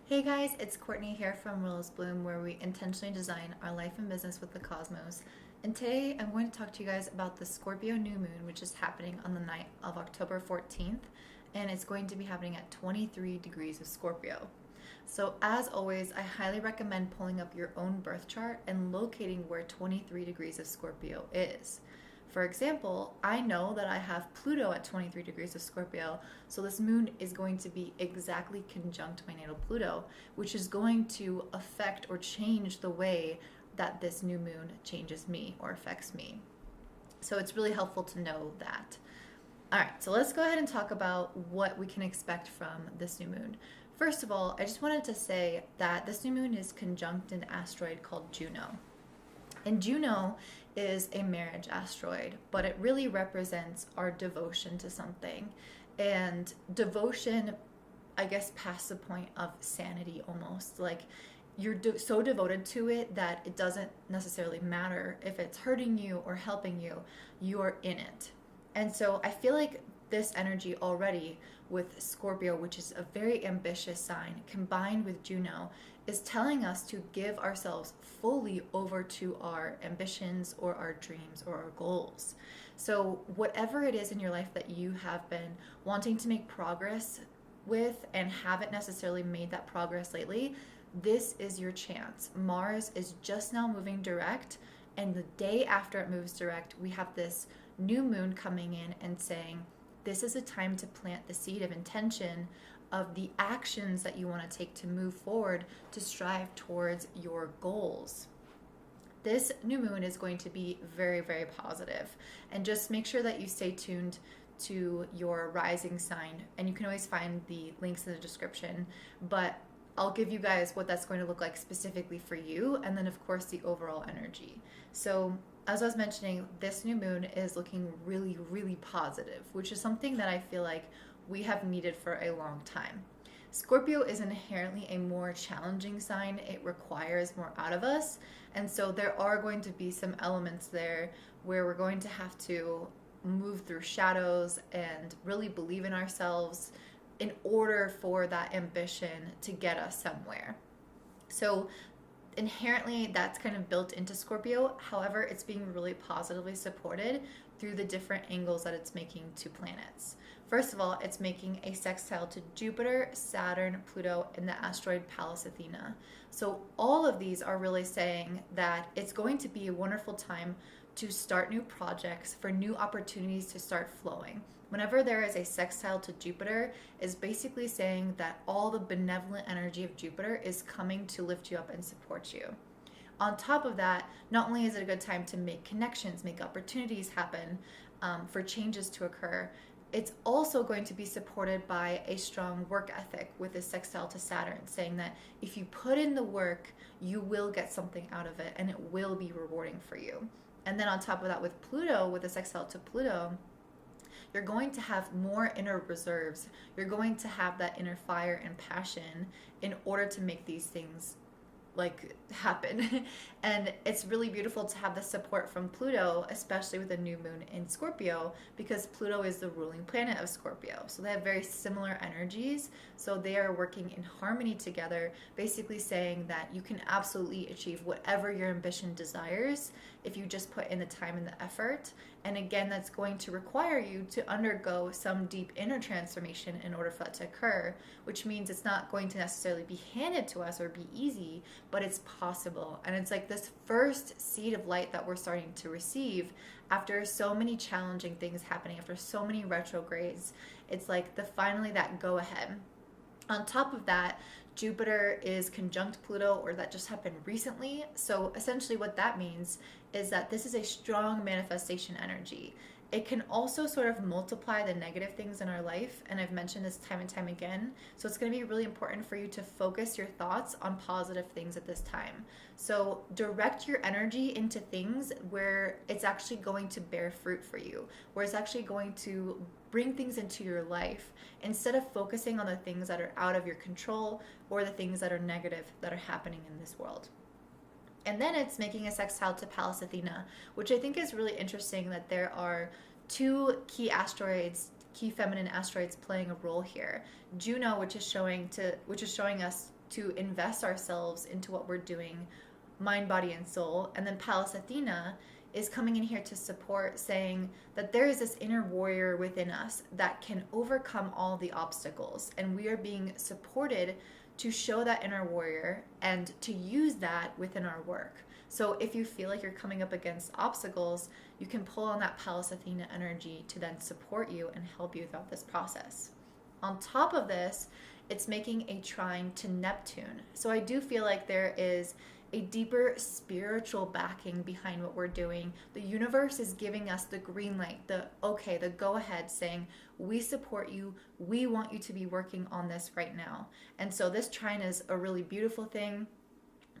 Hey guys, it's Courtney here from Rose Bloom, where we intentionally design our life and business with the cosmos. And today I'm going to talk to you guys about the Scorpio New Moon, which is happening on the night of October 14th, and it's going to be happening at 23 degrees of Scorpio. So, as always, I highly recommend pulling up your own birth chart and locating where 23 degrees of Scorpio is. For example, I know that I have Pluto at 23 degrees of Scorpio, so this moon is going to be exactly conjunct my natal Pluto, which is going to affect or change the way that this new moon changes me or affects me. So it's really helpful to know that. All right, so let's go ahead and talk about what we can expect from this new moon. First of all, I just wanted to say that this new moon is conjunct an asteroid called Juno. And Juno is a marriage asteroid, but it really represents our devotion to something. And devotion, I guess, past the point of sanity almost. Like you're so devoted to it that it doesn't necessarily matter if it's hurting you or helping you, you're in it. And so I feel like this energy already with Scorpio, which is a very ambitious sign, combined with Juno, is telling us to give ourselves fully over to our ambitions or our dreams or our goals. So, whatever it is in your life that you have been wanting to make progress with and haven't necessarily made that progress lately, this is your chance. Mars is just now moving direct, and the day after it moves direct, we have this new moon coming in and saying, this is a time to plant the seed of intention of the actions that you want to take to move forward to strive towards your goals. This new moon is going to be very, very positive. And just make sure that you stay tuned to your rising sign. And you can always find the links in the description. But I'll give you guys what that's going to look like specifically for you, and then, of course, the overall energy. So, as I was mentioning, this new moon is looking really, really positive, which is something that I feel like we have needed for a long time. Scorpio is inherently a more challenging sign. It requires more out of us. And so there are going to be some elements there where we're going to have to move through shadows and really believe in ourselves in order for that ambition to get us somewhere. So inherently that's kind of built into Scorpio. However, it's being really positively supported through the different angles that it's making to planets. First of all, it's making a sextile to Jupiter, Saturn, Pluto, and the asteroid Pallas Athena. So all of these are really saying that it's going to be a wonderful time to start new projects, for new opportunities to start flowing. Whenever there is a sextile to Jupiter, is basically saying that all the benevolent energy of Jupiter is coming to lift you up and support you. On top of that, not only is it a good time to make connections, make opportunities happen, for changes to occur, it's also going to be supported by a strong work ethic with a sextile to Saturn, saying that if you put in the work, you will get something out of it and it will be rewarding for you. And then on top of that, with Pluto, with a sextile to Pluto, you're going to have more inner reserves. You're going to have that inner fire and passion in order to make these things happen. And it's really beautiful to have the support from Pluto, especially with a new moon in Scorpio, because Pluto is the ruling planet of Scorpio. So they have very similar energies. So they are working in harmony together, basically saying that you can absolutely achieve whatever your ambition desires if you just put in the time and the effort. And again, that's going to require you to undergo some deep inner transformation in order for that to occur, which means it's not going to necessarily be handed to us or be easy, but it's possible. And it's like this first seed of light that we're starting to receive after so many challenging things happening, after so many retrogrades. It's like finally that go ahead. On top of that, Jupiter is conjunct Pluto, or that just happened recently. So essentially what that means is that this is a strong manifestation energy. It can also sort of multiply the negative things in our life, and I've mentioned this time and time again. So it's going to be really important for you to focus your thoughts on positive things at this time. So direct your energy into things where it's actually going to bear fruit for you, where it's actually going to bring things into your life, instead of focusing on the things that are out of your control or the things that are negative that are happening in this world. And then it's making a sextile to Pallas Athena, which I think is really interesting, that there are two key feminine asteroids playing a role here. Juno, which is showing us to invest ourselves into what we're doing, mind, body, and soul. And then Pallas Athena is coming in here to support, saying that there is this inner warrior within us that can overcome all the obstacles. And we are being supported to show that inner warrior and to use that within our work. So if you feel like you're coming up against obstacles, you can pull on that Pallas Athena energy to then support you and help you throughout this process. On top of this, it's making a trine to Neptune. So I do feel like there is a deeper spiritual backing behind what we're doing. The universe is giving us the green light, the go ahead, saying, we support you. We want you to be working on this right now. And so this trine is a really beautiful thing.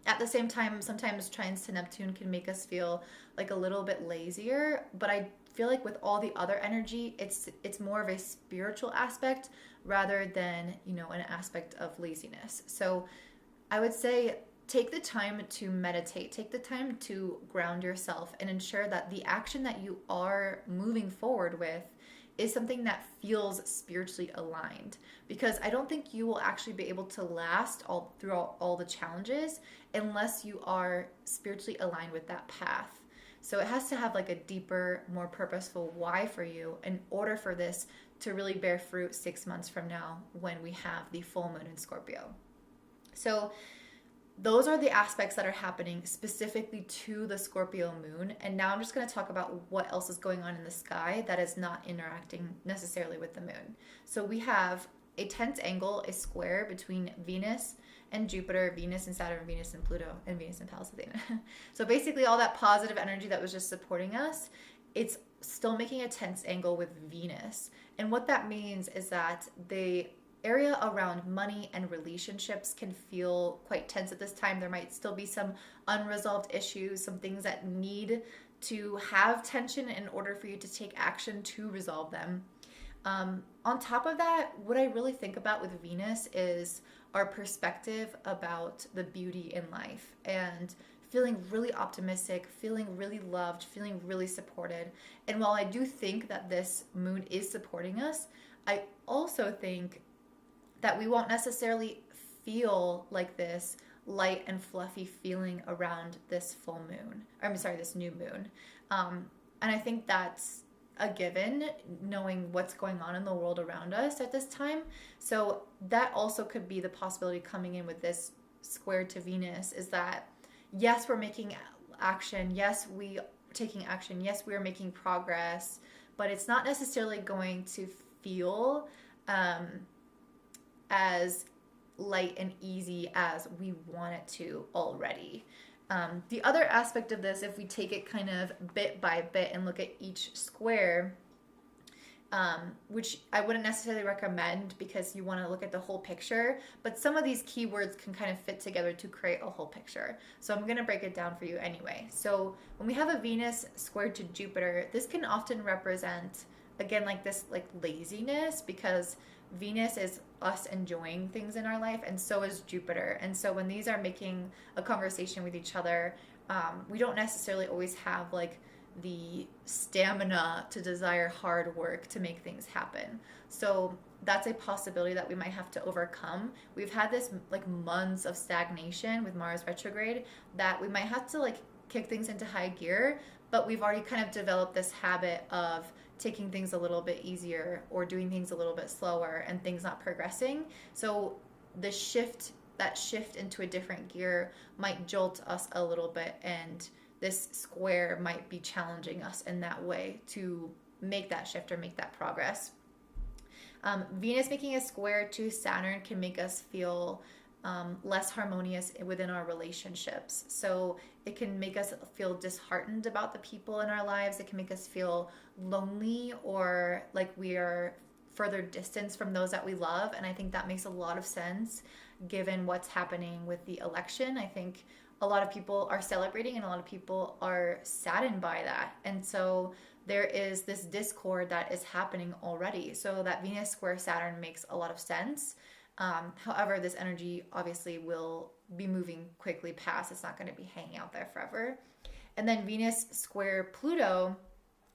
At the same time, sometimes trines to Neptune can make us feel like a little bit lazier, but I feel like with all the other energy, it's more of a spiritual aspect rather than, an aspect of laziness. So I would say take the time to meditate, take the time to ground yourself and ensure that the action that you are moving forward with is something that feels spiritually aligned, because I don't think you will actually be able to last throughout all the challenges unless you are spiritually aligned with that path. So it has to have like a deeper, more purposeful why for you in order for this to really bear fruit 6 months from now when we have the full moon in Scorpio. So those are the aspects that are happening specifically to the Scorpio moon. And now I'm just going to talk about what else is going on in the sky that is not interacting necessarily with the moon. So we have a tense angle, a square between Venus and Jupiter, Venus and Saturn, Venus and Pluto, and Venus and Pallas Athena. So basically all that positive energy that was just supporting us, it's still making a tense angle with Venus. And what that means is that the area around money and relationships can feel quite tense at this time. There might still be some unresolved issues, some things that need to have tension in order for you to take action to resolve them. On top of that, what I really think about with Venus is our perspective about the beauty in life and feeling really optimistic, feeling really loved, feeling really supported. And while I do think that this moon is supporting us, I also think that we won't necessarily feel like this light and fluffy feeling around this this new moon. And I think that's a given, knowing what's going on in the world around us at this time. So that also could be the possibility coming in with this square to Venus, is that yes, we're making action. Yes, we are taking action. Yes, we are making progress, but it's not necessarily going to feel as light and easy as we want it to already. The other aspect of this, if we take it kind of bit by bit and look at each square, which I wouldn't necessarily recommend because you want to look at the whole picture, but some of these keywords can kind of fit together to create a whole picture. So I'm going to break it down for you anyway. So when we have a Venus squared to Jupiter, this can often represent, again, like this like laziness, because Venus is us enjoying things in our life, and so is Jupiter. And so when these are making a conversation with each other, we don't necessarily always have like the stamina to desire hard work to make things happen. So that's a possibility that we might have to overcome. We've had this like months of stagnation with Mars retrograde that we might have to like kick things into high gear, but we've already kind of developed this habit of taking things a little bit easier or doing things a little bit slower and things not progressing. So that shift into a different gear might jolt us a little bit, and this square might be challenging us in that way to make that shift or make that progress. Venus making a square to Saturn can make us feel less harmonious within our relationships. So it can make us feel disheartened about the people in our lives. It can make us feel lonely or like we are further distanced from those that we love. And I think that makes a lot of sense given what's happening with the election. I think a lot of people are celebrating and a lot of people are saddened by that. And so there is this discord that is happening already. So that Venus square Saturn makes a lot of sense. However, this energy obviously will be moving quickly past. It's not going to be hanging out there forever. And then Venus square Pluto,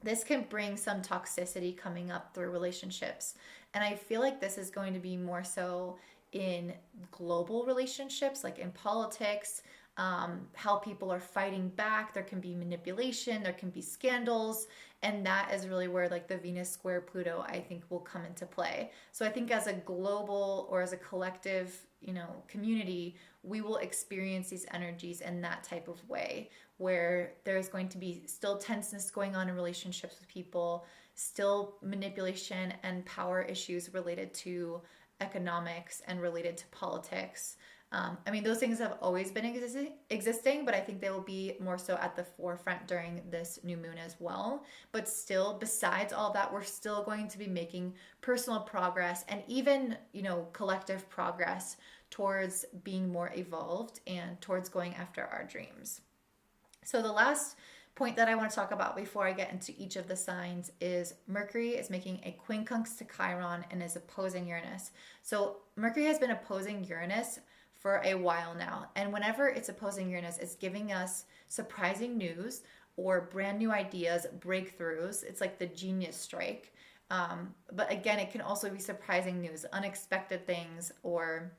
this can bring some toxicity coming up through relationships. And I feel like this is going to be more so in global relationships, like in politics, how people are fighting back. There can be manipulation, there can be scandals, and that is really where like the Venus square Pluto, I think, will come into play. So I think as a global or as a collective, community, we will experience these energies in that type of way, where there's going to be still tenseness going on in relationships with people, still manipulation and power issues related to economics and related to politics. Those things have always been existing, but I think they will be more so at the forefront during this new moon as well. But still, besides all that, we're still going to be making personal progress and even, collective progress towards being more evolved and towards going after our dreams. So the last point that I want to talk about before I get into each of the signs is Mercury is making a quincunx to Chiron and is opposing Uranus. So Mercury has been opposing Uranus for a while now. And whenever it's opposing Uranus, it's giving us surprising news or brand new ideas, breakthroughs. It's like the genius strike. But again, it can also be surprising news, unexpected things, or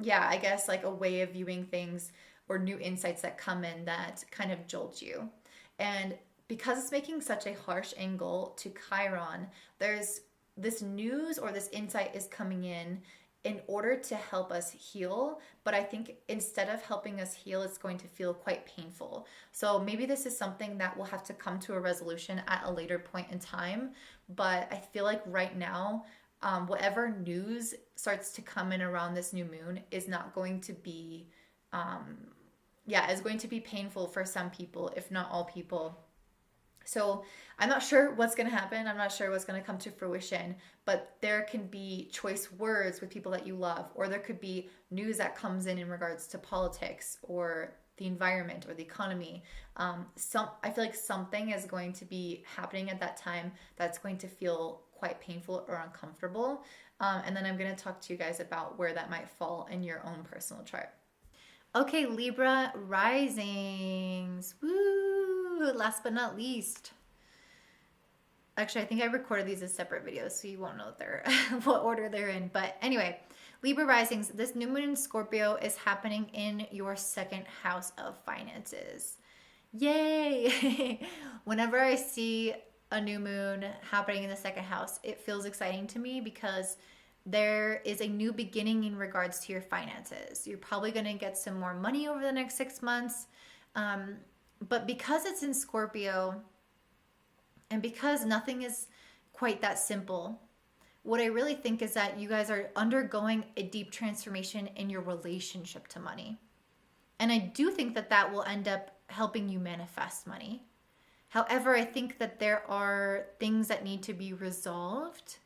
I guess like a way of viewing things or new insights that come in that kind of jolt you. And because it's making such a harsh angle to Chiron, there's this news or this insight is coming in order to help us heal. But I think instead of helping us heal, it's going to feel quite painful. So maybe this is something that will have to come to a resolution at a later point in time. But I feel like right now, whatever news starts to come in around this new moon is not going to be, is going to be painful for some people, if not all people. So I'm not sure what's going to happen. I'm not sure what's going to come to fruition, but there can be choice words with people that you love, or there could be news that comes in regards to politics or the environment or the economy. I feel like something is going to be happening at that time that's going to feel quite painful or uncomfortable. And then I'm going to talk to you guys about where that might fall in your own personal chart. Okay, Libra risings. Woo! Last but not least. Actually, I think I recorded these as separate videos, so you won't know what order they're in. But anyway, Libra risings. This new moon in Scorpio is happening in your second house of finances. Yay! Whenever I see a new moon happening in the second house, it feels exciting to me because there is a new beginning in regards to your finances. You're probably going to get some more money over the next 6 months. But because it's in Scorpio and because nothing is quite that simple, what I really think is that you guys are undergoing a deep transformation in your relationship to money. And I do think that that will end up helping you manifest money. However, I think that there are things that need to be resolved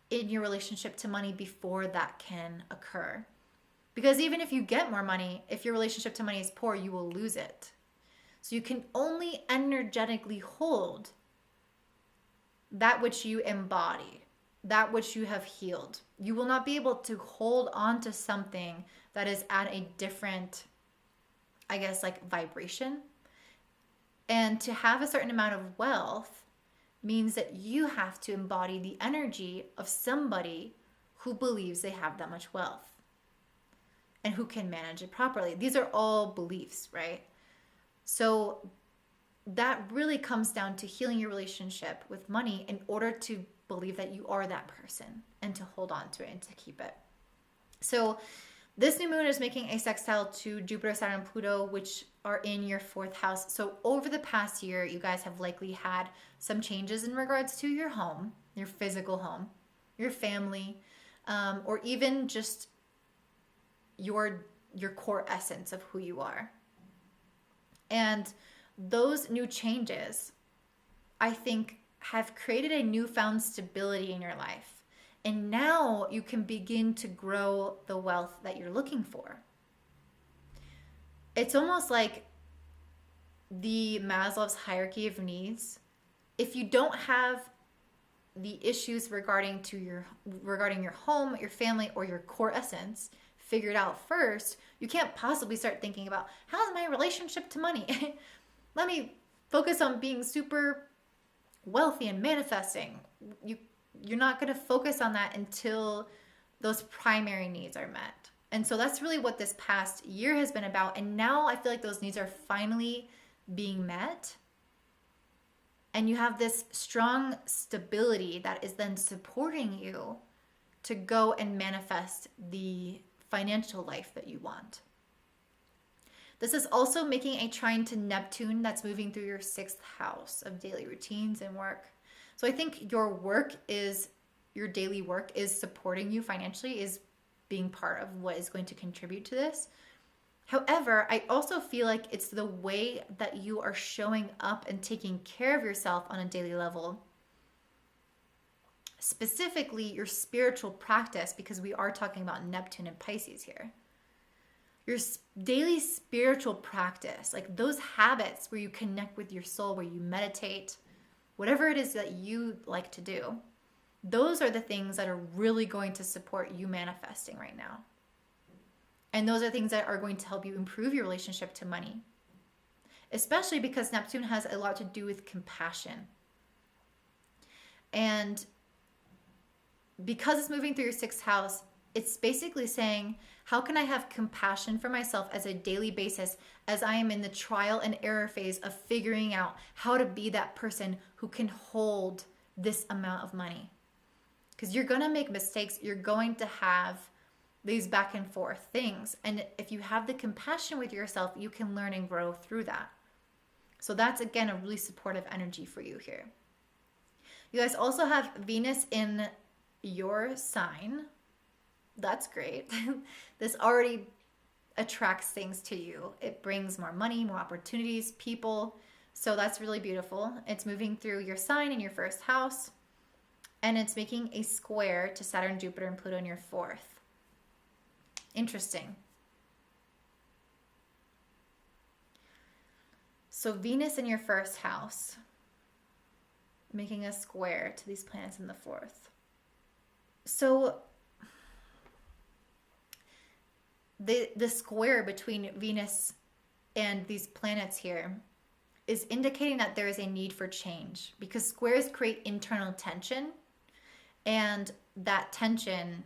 in your relationship to money before that can occur. Because even if you get more money, if your relationship to money is poor, you will lose it. So you can only energetically hold that which you embody, that which you have healed. You will not be able to hold on to something that is at a different, vibration. And to have a certain amount of wealth means that you have to embody the energy of somebody who believes they have that much wealth and who can manage it properly. These are all beliefs, right? So that really comes down to healing your relationship with money in order to believe that you are that person and to hold on to it and to keep it. So this new moon is making a sextile to Jupiter, Saturn, and Pluto, which are in your fourth house. So over the past year, you guys have likely had some changes in regards to your home, your physical home, your family, or even just your core essence of who you are. And those new changes, I think, have created a newfound stability in your life. And now you can begin to grow the wealth that you're looking for. It's almost like the Maslow's hierarchy of needs. If you don't have the issues regarding your home, your family, or your core essence figured out first, you can't possibly start thinking about how's my relationship to money. Let me focus on being super wealthy and manifesting. You're not going to focus on that until those primary needs are met. And so that's really what this past year has been about. And now I feel like those needs are finally being met. And you have this strong stability that is then supporting you to go and manifest the financial life that you want. This is also making a trine to Neptune that's moving through your 6th house of daily routines and work. So I think your daily work is supporting you financially, is being part of what is going to contribute to this. However, I also feel like it's the way that you are showing up and taking care of yourself on a daily level. Specifically, your spiritual practice, because we are talking about Neptune and Pisces here. Your daily spiritual practice, like those habits where you connect with your soul, where you meditate, whatever it is that you like to do, those are the things that are really going to support you manifesting right now. And those are things that are going to help you improve your relationship to money, especially because Neptune has a lot to do with compassion. And because it's moving through your 6th house, it's basically saying, how can I have compassion for myself as a daily basis as I am in the trial and error phase of figuring out how to be that person who can hold this amount of money? Because you're going to make mistakes. You're going to have these back and forth things. And if you have the compassion with yourself, you can learn and grow through that. So that's, again, a really supportive energy for you here. You guys also have Venus in your sign. That's great. This already attracts things to you. It brings more money, more opportunities, people. So that's really beautiful. It's moving through your sign in your 1st house. And it's making a square to Saturn, Jupiter, and Pluto in your 4th. Interesting. So Venus in your 1st house, making a square to these planets in the 4th. So the square between Venus and these planets here is indicating that there is a need for change, because squares create internal tension, and that tension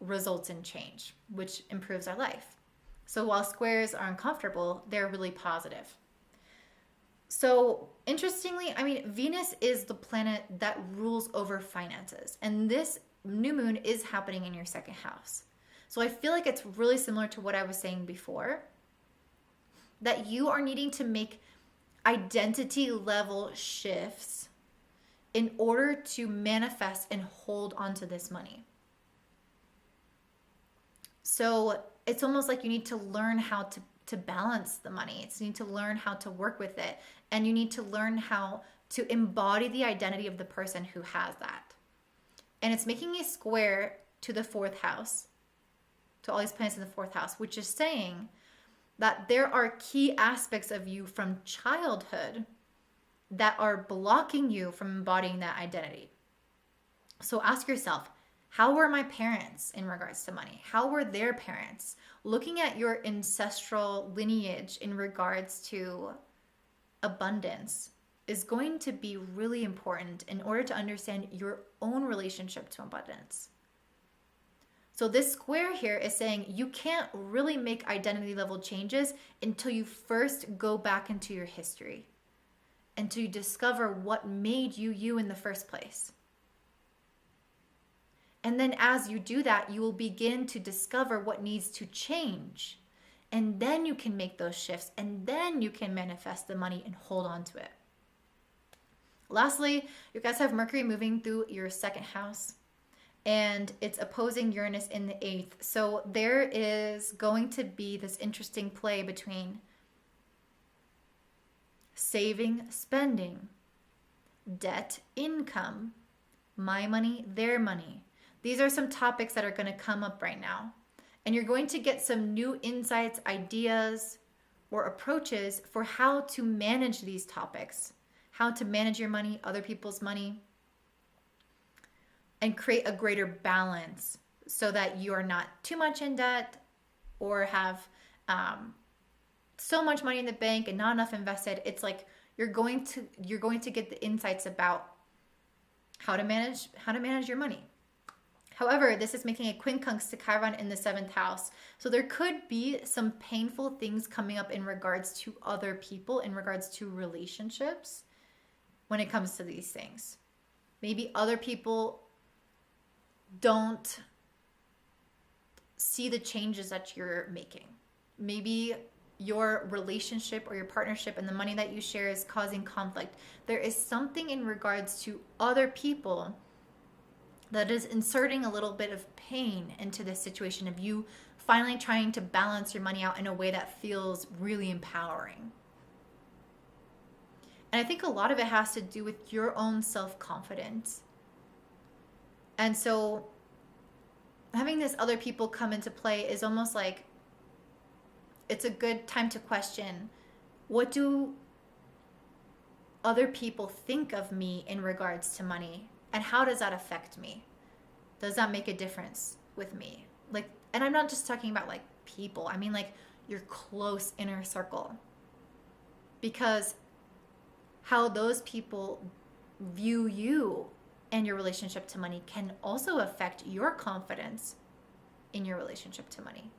results in change, which improves our life. So while squares are uncomfortable, they're really positive. So interestingly, Venus is the planet that rules over finances, and this new moon is happening in your 2nd house. So I feel like it's really similar to what I was saying before, that you are needing to make identity level shifts in order to manifest and hold onto this money. So it's almost like you need to learn how to balance the money. You need to learn how to work with it. And you need to learn how to embody the identity of the person who has that. And it's making a square to the 4th house, to all these planets in the 4th house, which is saying that there are key aspects of you from childhood that are blocking you from embodying that identity. So ask yourself, how were my parents in regards to money? How were their parents? Looking at your ancestral lineage in regards to abundance is going to be really important in order to understand your own relationship to abundance. So this square here is saying you can't really make identity level changes until you first go back into your history and to discover what made you you in the first place. And then as you do that, you will begin to discover what needs to change. And then you can make those shifts, and then you can manifest the money and hold on to it. Lastly, you guys have Mercury moving through your 2nd house, and it's opposing Uranus in the 8th. So there is going to be this interesting play between saving, spending, debt, income, my money, their money. These are some topics that are going to come up right now. And you're going to get some new insights, ideas, or approaches for how to manage these topics, how to manage your money, other people's money, and create a greater balance so that you are not too much in debt or have so much money in the bank and not enough invested. It's like you're going to get the insights about how to manage your money, However, this is making a quincunx to Chiron in the 7th house. So there could be some painful things coming up in regards to other people, in regards to relationships when it comes to these things. Maybe other people don't see the changes that you're making. Maybe your relationship or your partnership and the money that you share is causing conflict. There is something in regards to other people that is inserting a little bit of pain into this situation of you finally trying to balance your money out in a way that feels really empowering. And I think a lot of it has to do with your own self-confidence. And so having this other people come into play is almost like it's a good time to question, what do other people think of me in regards to money? And how does that affect me? Does that make a difference with me? Like, and I'm not just talking about like people. I mean like your close inner circle. Because how those people view you and your relationship to money can also affect your confidence in your relationship to money.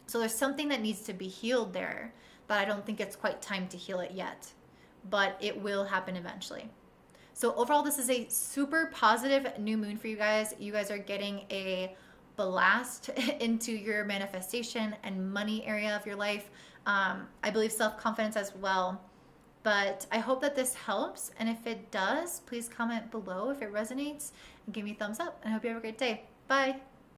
So there's something that needs to be healed there, but I don't think it's quite time to heal it yet. But it will happen eventually. So overall, this is a super positive new moon for you guys. You guys are getting a blast into your manifestation and money area of your life. I believe self-confidence as well. But I hope that this helps. And if it does, please comment below if it resonates and give me a thumbs up. And I hope you have a great day. Bye.